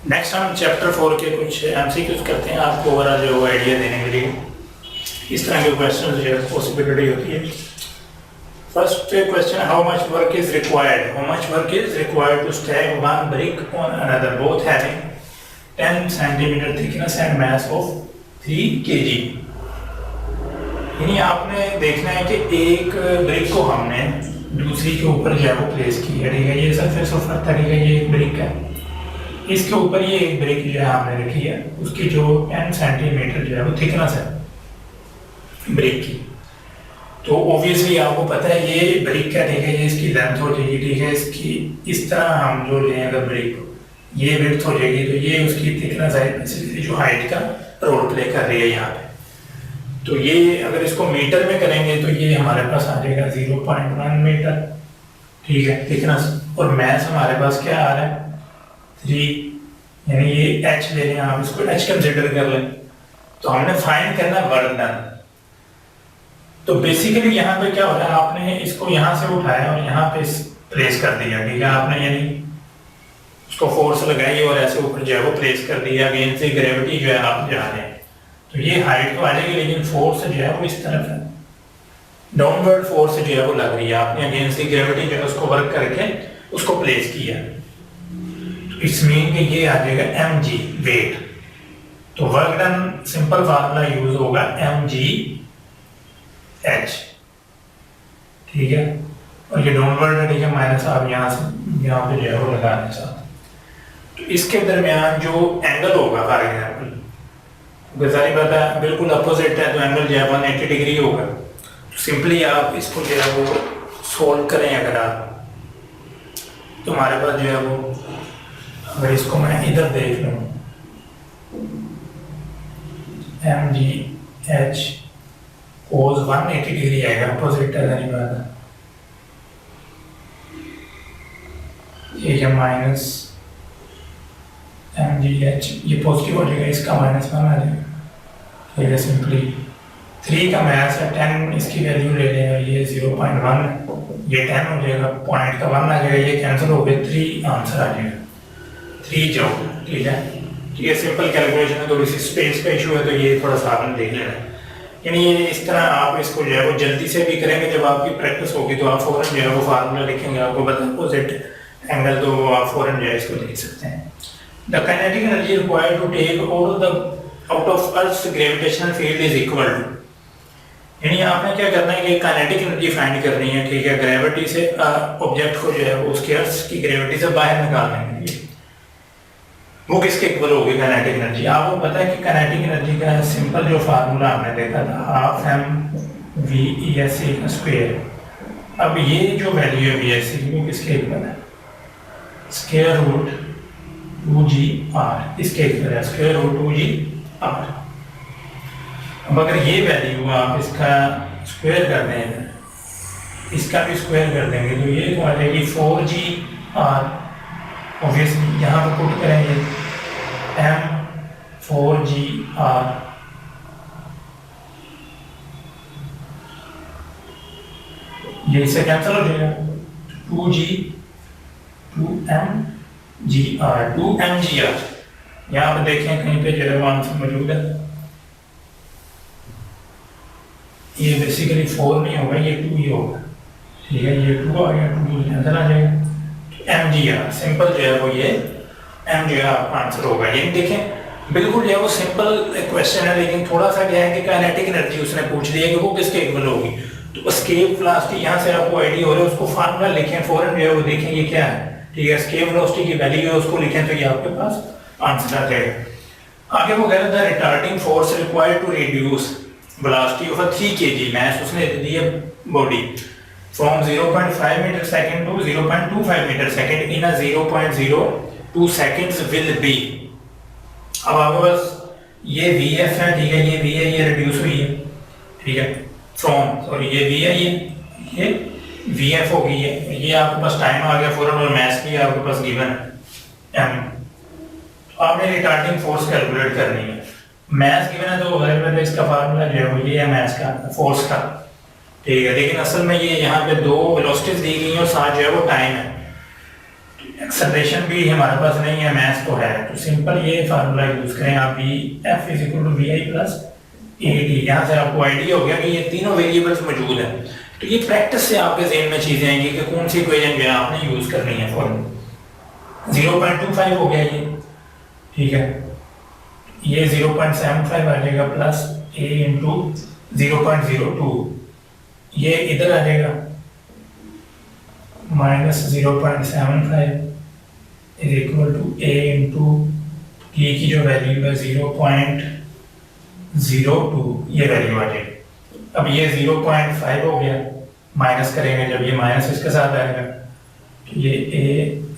Next हम chapter 4 के कुछ एमसीक्यूज करते हैं आपको ओवरऑल जो आइडिया देने के लिए। इस तरह के क्वेश्चन जो है पॉसिबिलिटी होती है। First question, how much work is required? How much work is required to stack one brick on another both having 10 centimetre thickness and mass of 3 kg। यानी आपने देखना है कि एक ब्रिक को हमने दूसरी के ऊपर जो है वो प्लेस की है, ठीक है। ये सरफेस ऑफ अर्थ है, ये एक ब्रिक है, इसके ऊपर ये एक ब्रिक जो है हमने रखी है, उसकी जो 10 सेंटीमीटर जो है वो थिकनेस है ब्रिक की। तो ऑब्वियसली आपको पता है ये ब्रिक क्या, ठीक है, ये इसकी लेंथ हो जाएगी, ठीक है। इसकी इस तरह हम जो लें अगर ब्रिक ये विड्थ हो जाएगी, तो ये उसकी थिकनेस है, बेसिकली जो हाइट का रोल प्ले कर रही है यहाँ पे। तो ये अगर इसको मीटर में करेंगे तो ये हमारे पास आ जाएगा 0.1 मीटर, ठीक है, थिकनेस। और मैस हमारे पास क्या आ रहा है 3, यानी ये h ले लें, आप इसको h कंसिडर कर लें। तो हमने फाइंड करना वर्क डन। तो बेसिकली यहाँ पे क्या हो रहा है, आपने इसको यहाँ से उठाया और यहाँ पे प्लेस कर दिया, ठीक है। आपने यानी उसको फोर्स लगाई और ऐसे ऊपर जो है वो प्लेस कर दिया, अगेंस्ट से ग्रेविटी जो है आप जा रहे हैं। तो ये हाइट तो आ जाएगी, लेकिन फोर्स जो है वो इस तरफ है, डाउनवर्ड फोर्स जो है वो लग रही है। आपने अगेंस्ट दी ग्रेविटी जो है उसको वर्क करके उसको प्लेस किया, तो इट्स मीन कि ये आ जाएगा mg वेट। तो work done simple formula use होगा mg h, ठीक है। और ये डाउनवर्ड है, ठीक है, माइनस आप यहाँ से यहाँ पे जो है वो लगाने साथ। तो इसके दरमियान जो एंगल होगा फॉर एग्जाम्पल, सारी बात है बिल्कुल अपोजिट है, तो एंगल जो है 180 डिग्री होगा। तो सिंपली आप इसको जो है वो सोल्व करें अगर आप, तो हमारे पास जो है वो, अगर इसको मैं इधर देख लूँ mg h cos 180 डिग्री आएगा, अपोजिट है, सारी बात है, ठीक है। माइनस mg h, ये पॉजिटिव हो जाएगा, इसका -1 आ जाएगा, ठीक है। सिंपली 3 का मास है 10, इसकी वैल्यू ले लें और ये 0.1, ये 10 हो जाएगा, पॉइंट का 1 आ जाएगा, ये कैंसिल हो गया, 3 आंसर आ जाएगा, 3 जाओ, ठीक है। तो ये सिंपल कैलकुलेशन है, थोड़ी सी स्पेस का इशू है, तो ये थोड़ा सा आपने देख लेना है। यानी ये इस तरह आप इसको जो है वो जल्दी से भी करेंगे, जब आपकी प्रैक्टिस होगी तो आप फौरन जो है वो फार्मूला लिखेंगे, आपको पता है अपोजिट एंगल, तो आप फौरन जो है इसको देख सकते हैं। The kinetic energy required to take out of earth's gravitational field is equal to, यानी आपने क्या करना है कि काइनेटिक एनर्जी फाइंड करनी है, ठीक है। ग्रेविटी से ऑब्जेक्ट को जो है वो उसके अर्थ की ग्रेविटी से बाहर निकालने के लिए वो किसके इक्वल होगी काइनेटिक एनर्जी। आपको पता है कि काइनेटिक एनर्जी का सिंपल जो फार्मूला हमने देखा था, हाफ mv/s का स्क्वायर। अब ये जो वैल्यू है v/s वो किसके इक्वल है, स्क्वायर रूट 2gr, इसके इक्वल है, स्क्वायर रूट 2gr। अब अगर ये वैल्यू आप इसका स्क्वायर कर दें, इसका भी स्क्वायर कर देंगे, तो ये तो आ जाएगी 4gr। ऑब्वियसली यहाँ पर पुट करेंगे m 4gr, ये इससे कैंसिल हो जाएगा, 2mgr। यहाँ पर देखें कहीं पे जो है आंसर मौजूद है, ये बेसिकली 4 नहीं होगा, ये 2 ही होगा, ठीक है। ये 2 आ गया, 2 कैंसिल आ जाएगा, mgr सिंपल जो है वो ये mgr आंसर होगा। ये देखें बिल्कुल जो है वो सिंपल क्वेश्चन है, लेकिन थोड़ा सा क्या है कि काइनेटिक एनर्जी उसने पूछ लिया कि वो किसके इक्वल होगी। तो एस्केप वेलोसिटी यहाँ से आपको आइडिया हो रहा है, उसको फार्मूला लिखें, फौरन जो है वो देखें ये क्या है, ठीक है। एस्केप वेलोसिटी की वैल्यू है उसको लिखें, तो ये आपके पास आंसर आ जाएगा। आगे वो कह रहा था retarding force required to reduce velocity of a 3 kg mass, उसने दे दी है body from 0.5 meter second to 0.25 meter second in a 0.02 seconds will be। अब आपके पास ये vf है, ठीक है, ये v है, ये रिड्यूस हुई है, ठीक है, फ्रॉम, सॉरी ये v है, ये vf होगी, ये आपके पास टाइम आ गया फौरन, और मास भी आपके पास गिवन है m। तो आपने रिटार्डिंग फोर्स कैलकुलेट करनी है, मास गिवन है, तो इसका फार्मूला जो है वो ये है मास का, फोर्स का, ठीक है। लेकिन असल में ये यहाँ पे 2 वेलोसिटीज दी गई हैं और साथ जो है वो टाइम है। एक्सेलरेशन भी हमारे पास नहीं है, मैथ तो है, तो सिंपल ये फार्मूला यूज करें आप, v f is equal to v i plus a d. यहाँ से आपको आइडिया हो गया कि ये तीनों वेरिएबल्स मौजूद हैं। तो ये प्रैक्टिस से आपके ज़हन में चीज़ें आएंगी कि कौन सी इक्वेशन जो है आपने यूज़ करनी है। फॉर 0.25 हो गया ये, ठीक है, ये 0.75 आ जाएगा प्लस ए इंटू 0.02, ये इधर आ जाएगा minus 0.75 is equal to a into की जो वैल्यू है 0.02, ये वैल्यू आ जाएगी। अब ये 0.5 हो गया, माइनस करेंगे जब ये माइनस इसके साथ आएगा तो ये a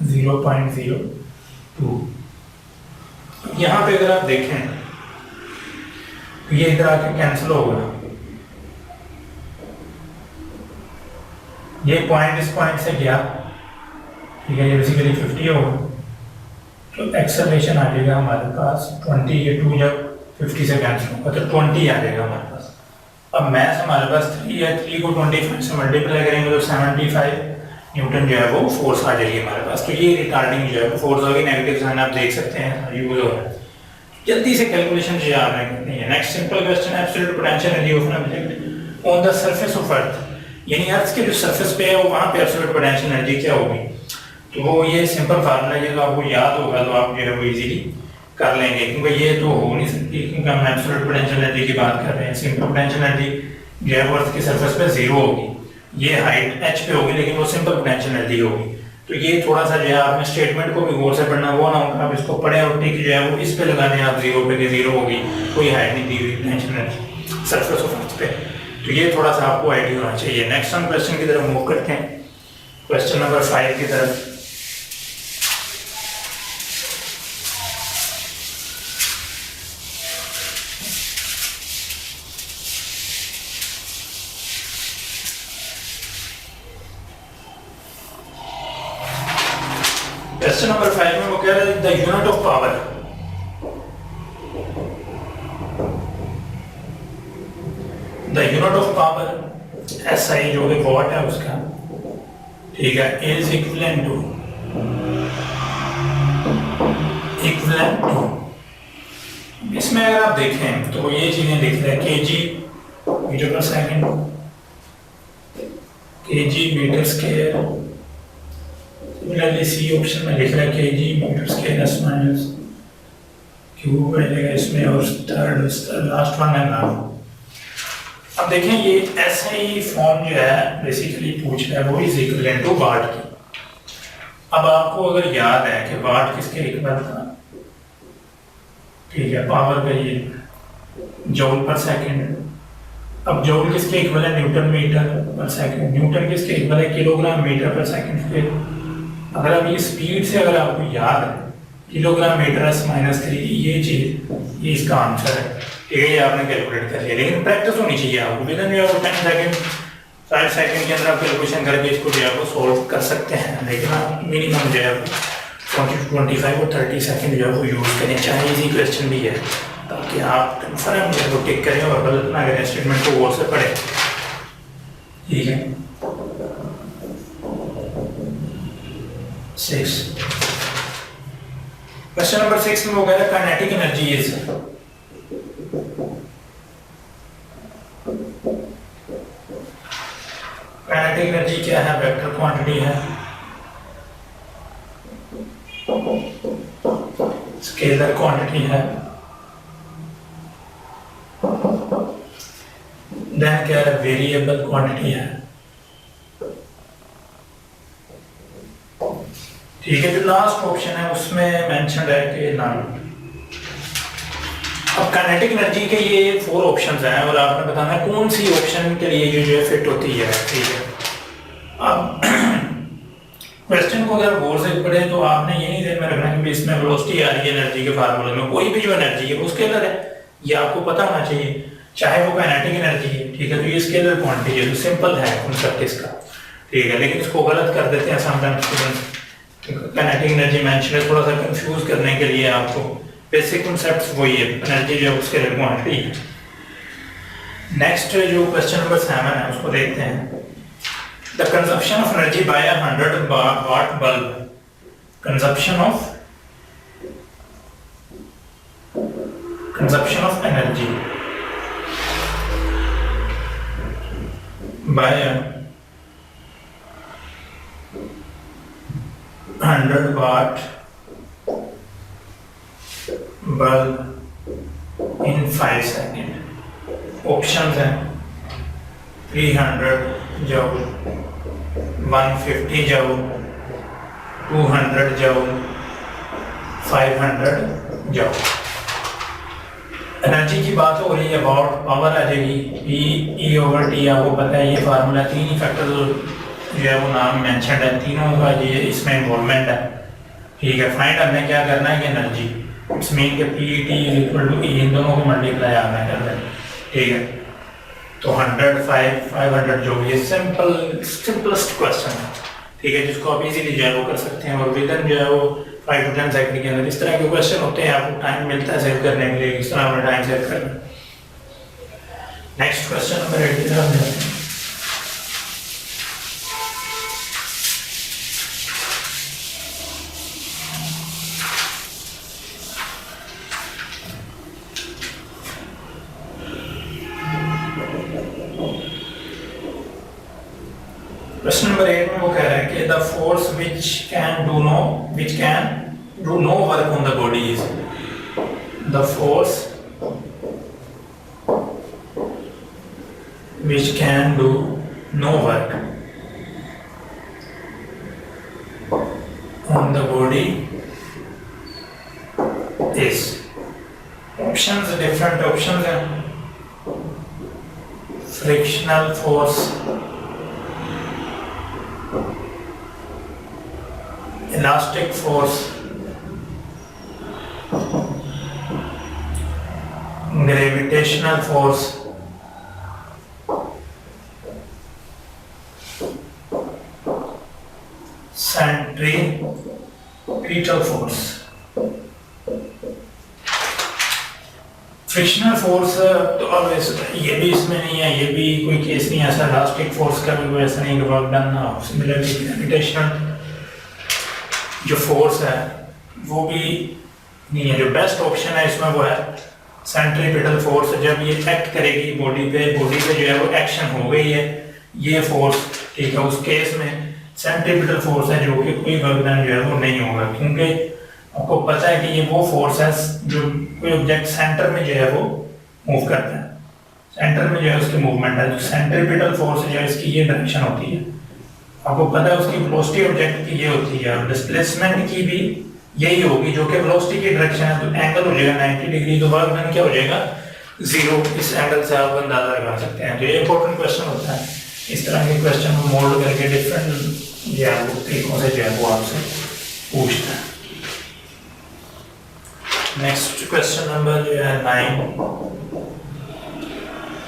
0.02। यहाँ पे अगर आप देखें तो ये इधर आके कैंसिल होगा, ये पॉइंट इस पॉइंट से गया, ठीक है, ये बेसिकली 50 होगा, तो एक्सेलरेशन आ जाएगा हमारे पास 20, ये 2 जब 50 से कैंसिल होगा तो 20 आ जाएगा हमारे पास। अब मैथ हमारे पास 3 है, 3 को 25 से मल्टीप्लाई करेंगे तो 75 न्यूटन जो है वो फोर्स आ जाएगी हमारे पास। तो ये रिटार्डिंग जो है वो फोर्स होगी, नेगेटिव साइन आप देख सकते हैं यूज हो रहा है। जल्दी से कैलकुलेशन जो है आपने करनी है। Next simple question, absolute potential energy of an object on the surface of earth, यानी अर्थ के जो सरफेस पे है वो वहाँ पे एब्सोल्यूट पोटेंशियल एनर्जी क्या होगी। तो वो ये सिंपल फार्मूला है, तो आपको याद होगा तो आप जो है वो इजीली कर लेंगे, क्योंकि ये तो हो नहीं सकती, क्योंकि हम एब्सोल्यूट पोटेंशियल एनर्जी की बात कर रहे हैं। सिंपल पोटेंशियल एनर्जी जो है वो अर्थ की सरफेस पे 0 होगी, ये हाइट h पे होगी, लेकिन वो सिंपल पोटेंशियल एनर्जी होगी। तो ये थोड़ा सा जो है आपने स्टेटमेंट को भी गौर से पढ़ना, वो ना होगा आप इसको पढ़े और टिक जो है वो इस पे लगाने आप 0 पे, 0 होगी, कोई हाइट नहीं दी हुई potential energy surface of earth पे। तो ये थोड़ा सा आपको आइडिया होना चाहिए। नेक्स्ट हम क्वेश्चन की तरफ मूव करते हैं, क्वेश्चन नंबर 5 की तरफ। क्वेश्चन नंबर 5 में वो कह रहा है the unit of power, the unit of power SI जो कि वॉट है उसका, ठीक है, इज इक्विवेलेंट टू इसमें अगर आप देखें तो ये चीजें लिख रहे हैं kg मीटर पर second, kg metre square, similarly c option में लिख रहा है kg metre square s minus cube रहेगा इसमें, और थर्ड लास्ट वन है नाम। अब देखें ये SI फॉर्म जो है बेसिकली पूछ रहा है वो इज इक्विवेलेंट टू वाट की। अब आपको अगर याद है कि वाट किसके इक्वल था, ठीक है, पावर का ये जूल पर सेकंड। अब जूल किसके इक्वल है, न्यूटन मीटर पर सेकंड, न्यूटन किसके इक्वल है, किलोग्राम मीटर पर सेकंड। फिर अगर आप ये स्पीड से अगर आपको याद है किलोग्राम मीटर s माइनस 3, ये चीज ये इसका आंसर है, ठीक है, ये आपने कैलकुलेट कर लिया। लेकिन प्रैक्टिस होनी चाहिए आपको, विद इन 10 सेकंड 5 सेकंड के अंदर आप कैलकुलेशन करके इसको जो है वो सॉल्व कर सकते हैं। लेकिन आप मिनिमम जो है 25 और 30 सेकंड जो है वो यूज करें, चाहे इजी क्वेश्चन भी है, ताकि आप कंफर्म जो है वो टिक करें और गलत ना करें, स्टेटमेंट को गौर से पढ़ें, ठीक है। 6 क्वेश्चन नंबर 6 में वो कह रहा है kinetic energy is, kinetic energy क्या है, वेक्टर क्वांटिटी है, स्केलर क्वांटिटी है, देन क्या है, वेरिएबल क्वांटिटी है, ठीक है। जो लास्ट ऑप्शन है उसमें मेंशन्ड है कि नॉन। अब काइनेटिक एनर्जी के ये 4 ऑप्शंस हैं और आपने बताना है कौन सी ऑप्शन के लिए ये जो है फिट होती है, ठीक है। अब क्वेश्चन को अगर गौर से पढ़े तो आपने ये नहीं ध्यान में रखना कि इसमें वेलोसिटी आ रही है एनर्जी के फार्मूले में, कोई भी जो एनर्जी है वो स्केलर है, ये आपको पता होना चाहिए, चाहे वो काइनेटिक एनर्जी है, ठीक है, तो ये स्केलर क्वांटिटी है, तो सिंपल है कांसेप्ट इसका, ठीक है। लेकिन इसको गलत कर देते हैं sometimes students, kinetic energy mention है, थोड़ा सा कंफ्यूज करने के लिए आपको, बेसिक कांसेप्ट्स वही है, एनर्जी जो उसके लिए क्वांटिटी है। नेक्स्ट जो क्वेश्चन नंबर 7 है उसको देखते हैं। The consumption of energy by 100 watt bulb consumption of energy by a 100 watt bulb in 5 seconds. Options हैं 300 joule, 150 joule, 200 joule, 500 joule. Energy की बात हो रही है, अबाउट पावर आ जाएगी P/E/T, आपको पता है ये फार्मूला, तीन ही फैक्टर जो है वो नाम मेंशन है, तीनों का ये इसमें इन्वॉल्वमेंट है, ठीक है। फाइंड हमने क्या करना है कि एनर्जी इट्स मीन के P/T = E, इन दोनों को मल्टीप्लाई हमें करना है, ठीक है। तो 100, 500 जो ये सिंपलेस्ट क्वेश्चन है, ठीक है, जिसको आप इजीली जो है वो कर सकते हैं, और विदिन जो है वो 5 to 10 सेकंड के अंदर इस तरह के क्वेश्चन होते हैं, आपको टाइम मिलता है सेव करने के लिए, इस तरह अपना टाइम सेव करना। नेक्स्ट क्वेश्चन नंबर 8 की तरफ जाते हैं। क्वेश्चन नंबर 8 में वो कह रहा है कि the force which can do no work on the body is the force which can do no work on the body is options, different options हैं frictional force, elastic force, gravitational force, centripetal force। Frictional force तो अब ये भी इसमें नहीं है, ये भी कोई केस नहीं है ऐसा, इलास्टिक फोर्स का भी कोई ऐसा नहीं कि वर्क डन ना हो। सिमिलरली ग्रेविटेशनल जो फोर्स है वो भी नहीं है, जो बेस्ट ऑप्शन है इसमें वो है सेंट्रीपिटल फोर्स। जब ये एक्ट करेगी बॉडी पे जो है वो एक्शन हो गई है ये फोर्स, ठीक है, उस केस में सेंट्रीपिटल फोर्स है जो कि कोई वर्क डन जो है वो नहीं होगा, क्योंकि आपको पता है कि ये वो फोर्स है जो कोई ऑब्जेक्ट सेंटर में जो है वो मूव करता है, सेंटर में जो है उसकी मूवमेंट है। सेंट्रीपिटल फोर्स जो है इसकी ये डायरेक्शन होती है, आपको पता है उसकी वेलोसिटी ऑब्जेक्ट की ये होती है, और डिस्प्लेसमेंट की भी यही होगी जो कि वेलोसिटी की डायरेक्शन है। तो एंगल हो जाएगा 90 डिग्री, तो वर्क डन क्या हो जाएगा 0। इस एंगल से आप अंदाजा लगा सकते हैं। तो ये इंपॉर्टेंट क्वेश्चन होता है, इस तरह के क्वेश्चन को मोल्ड करके डिफरेंट जो है वो तरीकों से जो है वो आपसे पूछता है। नेक्स्ट क्वेश्चन नंबर जो है 9,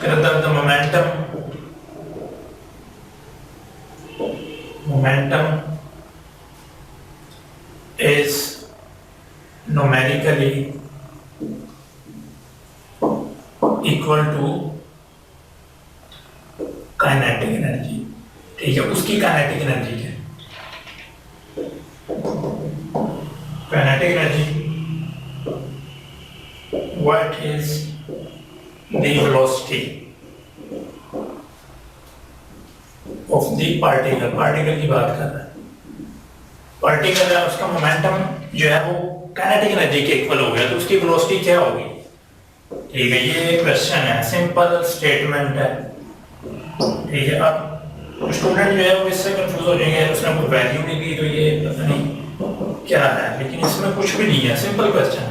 the momentum is numerically equal to kinetic energy, ठीक है। उसकी kinetic energy क्या है? Kinetic energy, what is the velocity of the particle की बात कर रहा है। पार्टिकल है, उसका मोमेंटम जो है वो काइनेटिक एनर्जी के इक्वल हो गया, तो उसकी वेलोसिटी क्या होगी, ठीक है। ये क्वेश्चन है, सिंपल स्टेटमेंट है, ठीक है। अब स्टूडेंट जो है वो इससे कंफ्यूज हो जाएंगे, उसने कोई वैल्यू नहीं दी तो ये पता नहीं क्या है, लेकिन इसमें कुछ भी नहीं है, सिंपल क्वेश्चन है।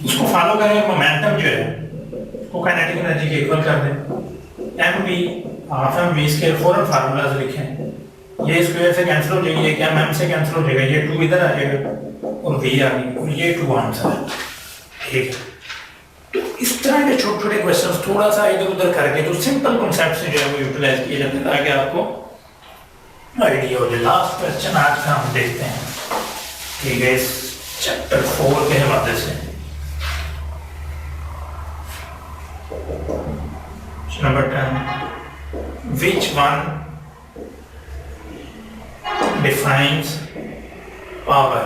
उसको फॉलो करें, मोमेंटम जो है वो काइनेटिक एनर्जी के इक्वल कर दें। mv हाफ mv स्क्वायर फॉरन फार्मूलाज लिखें, ये स्क्वायर से कैंसिल हो जाएगी, ये क्या mm से कैंसिल हो जाएगा, ये 2 इधर आ जाएगा और v आ गई, और ये 2 आंसर है, ठीक है। तो इस तरह के छोटे छोटे क्वेश्चंस थोड़ा सा इधर उधर करके जो सिंपल कॉन्सेप्ट से जो है वो यूटिलाइज किए जाते हैं ताकि आपको आइडिया हो जाए। लास्ट क्वेश्चन आज का हम देखते हैं, ठीक है, इस चैप्टर 4 के हवाले से। Number 10, which one defines power.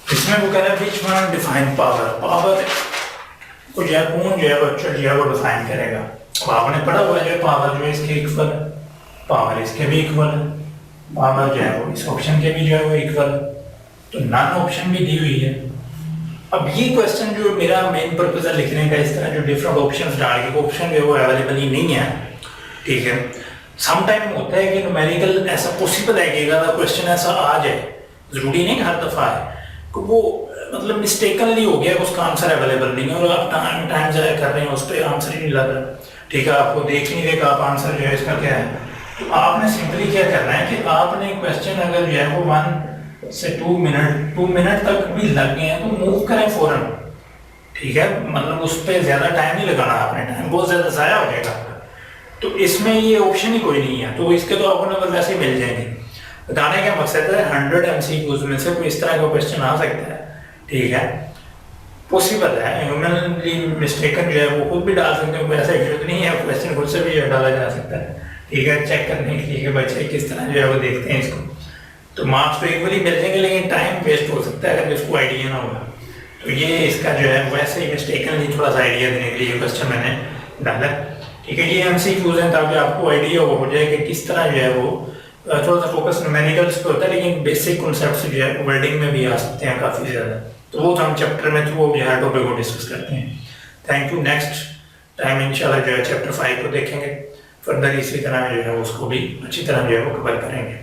इसमें वो कह रहा है which one define power. Power को जो है कौन जो है वो जो है वो डिफाइन करेगा। अब आपने पढ़ा हुआ जो है पावर जो है इसके इक्वल है, पावर इसके भी इक्वल है, पावर जो है वो इस ऑप्शन के भी जो है वो इक्वल है, तो नॉन ऑप्शन भी दी हुई है। अब ये क्वेश्चन जो मेरा मेन पर्पज है लिखने का, इस तरह जो डिफरेंट ऑप्शंस डाल के ऑप्शन जो है वो अवेलेबल ही नहीं है, ठीक है। सम टाइम होता है कि न्यूमेरिकल ऐसा पॉसिबल है कि अगर क्वेश्चन ऐसा आ जाए, जरूरी नहीं कि हर दफ़ा है, तो वो मतलब मिस्टेकनली हो गया, उसका आंसर अवेलेबल नहीं है और आप टाइम ज़ाया कर रहे हैं, उस पर आंसर ही नहीं लग रहा, ठीक है। आपको देख नहीं देगा आप आंसर जो है इसका क्या है, तो आपने सिंपली क्या करना है कि आपने क्वेश्चन अगर जो है वो 1 से 2 मिनट तक भी लग गए हैं तो मूव करें फौरन, ठीक है। मतलब उस पर ज़्यादा टाइम नहीं लगाना, आपने टाइम बहुत ज़्यादा ज़ाया हो जाएगा। तो इसमें ये ऑप्शन ही कोई नहीं है, तो इसके तो आपको नंबर वैसे ही मिल जाएंगे। बताने का मकसद है 100 MCQs में से कोई इस तरह का क्वेश्चन आ सकता है, ठीक है, पॉसिबल है। ह्यूमनली मिस्टेकन जो है वो खुद भी डाल सकते हैं, ऐसा जरूरत नहीं है, क्वेश्चन खुद से भी डाला जा सकता है, ठीक है, चेक करने के लिए कि बच्चे किस तरह जो है वो देखते हैं इसको। तो मार्क्स तो इक्वली मिल जाएंगे, लेकिन टाइम वेस्ट हो सकता है अगर इसको आइडिया ना होगा। तो ये इसका जो है वैसे ही मिस्टेकनली थोड़ा सा आइडिया देने के लिए क्वेश्चन मैंने डाला, ठीक है। ये MCQs हैं ताकि आपको आइडिया हो जाए कि किस तरह जो है वो थोड़ा सा फोकस न्यूमेरिकल्स पे होता है, लेकिन बेसिक कॉन्सेप्ट्स जो है वर्डिंग में भी आ सकते हैं काफ़ी ज़्यादा। तो वो हम चैप्टर में थ्रू जो है टॉपिक को डिस्कस करते हैं। Thank you. नेक्स्ट टाइम इंशाल्लाह जो है चैप्टर 5 को देखेंगे, फर्दर इसी तरह जो है उसको भी अच्छी तरह जो है वो कवर करेंगे।